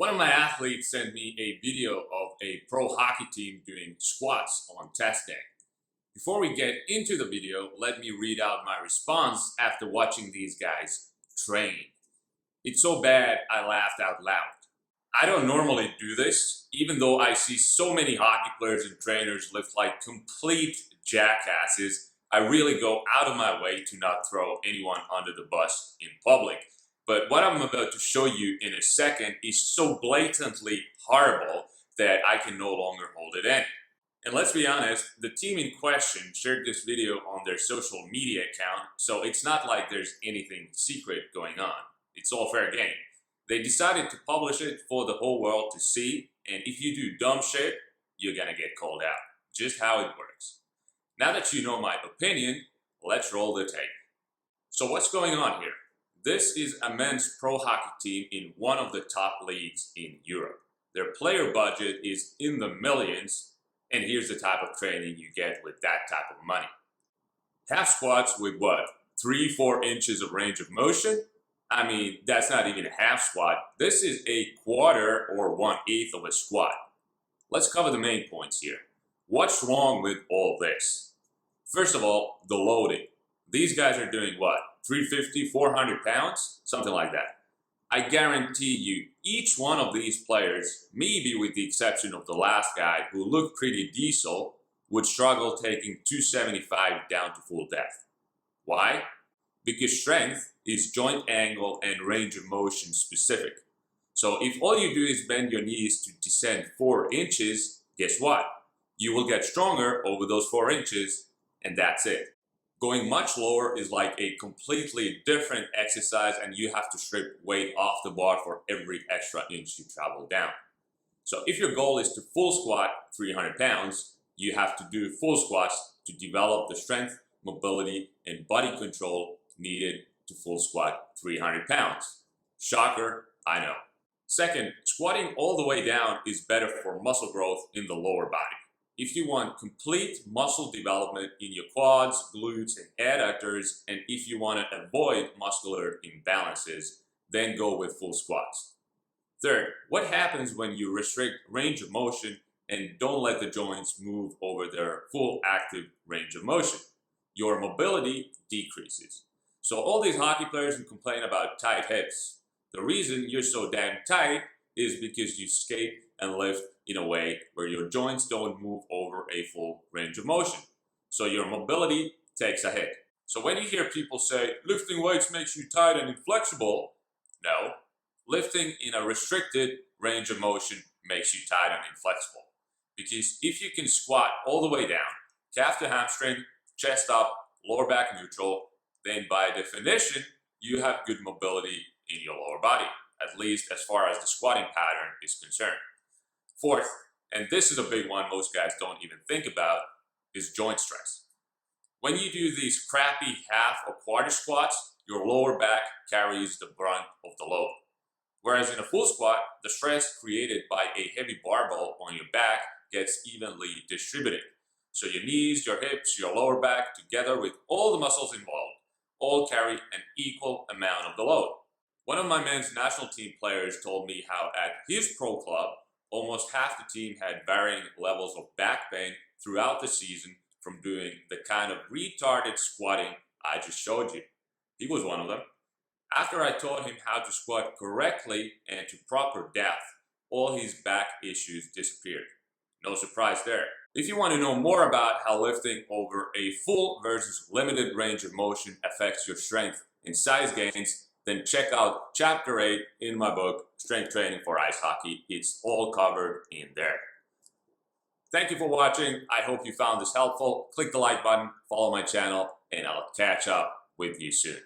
One of my athletes sent me a video of a pro hockey team doing squats on test day. Before we get into the video, let me read out my response after watching these guys train. It's so bad I laughed out loud. I don't normally do this, even though I see so many hockey players and trainers lift like complete jackasses. I really go out of my way to not throw anyone under the bus in public. But what I'm about to show you in a second is so blatantly horrible that I can no longer hold it in. And let's be honest, the team in question shared this video on their social media account, so it's not like there's anything secret going on. It's all fair game. They decided to publish it for the whole world to see, and if you do dumb shit, you're gonna get called out. Just how it works. Now that you know my opinion, let's roll the tape. So what's going on here? This is a men's pro hockey team in one of the top leagues in Europe. Their player budget is in the millions, and here's the type of training you get with that type of money. Half squats with what? 3-4 inches of range of motion? I mean, that's not even a half squat. This is a quarter or 1/8 of a squat. Let's cover the main points here. What's wrong with all this? First of all, the loading. These guys are doing what? 350, 400 pounds? Something like that. I guarantee you, each one of these players, maybe with the exception of the last guy who looked pretty diesel, would struggle taking 275 down to full depth. Why? Because strength is joint angle and range of motion specific. So if all you do is bend your knees to descend 4 inches, guess what? You will get stronger over those 4 inches, and that's it. Going much lower is like a completely different exercise, and you have to strip weight off the bar for every extra inch you travel down. So if your goal is to full squat 300 pounds, you have to do full squats to develop the strength, mobility, and body control needed to full squat 300 pounds. Shocker, I know. Second, squatting all the way down is better for muscle growth in the lower body. If you want complete muscle development in your quads, glutes, and adductors, and if you want to avoid muscular imbalances, then go with full squats. Third, what happens when you restrict range of motion and don't let the joints move over their full active range of motion? Your mobility decreases. So all these hockey players who complain about tight hips, the reason you're so damn tight is because you skate and lift in a way where your joints don't move over a full range of motion. So your mobility takes a hit. So when you hear people say, lifting weights makes you tight and inflexible, no. Lifting in a restricted range of motion makes you tight and inflexible. Because if you can squat all the way down, calf to hamstring, chest up, lower back neutral, then by definition, you have good mobility in your lower body, at least as far as the squatting pattern is concerned. Fourth, and this is a big one most guys don't even think about, is joint stress. When you do these crappy half or quarter squats, your lower back carries the brunt of the load. Whereas in a full squat, the stress created by a heavy barbell on your back gets evenly distributed. So your knees, your hips, your lower back, together with all the muscles involved, all carry an equal amount of the load. One of my men's national team players told me how at his pro club, almost half the team had varying levels of back pain throughout the season from doing the kind of retarded squatting I just showed you. He was one of them. After I taught him how to squat correctly and to proper depth, all his back issues disappeared. No surprise there. If you want to know more about how lifting over a full versus limited range of motion affects your strength and size gains, then check out Chapter 8 in my book, Strength Training for Ice Hockey. It's all covered in there. Thank you for watching. I hope you found this helpful. Click the like button, follow my channel, and I'll catch up with you soon.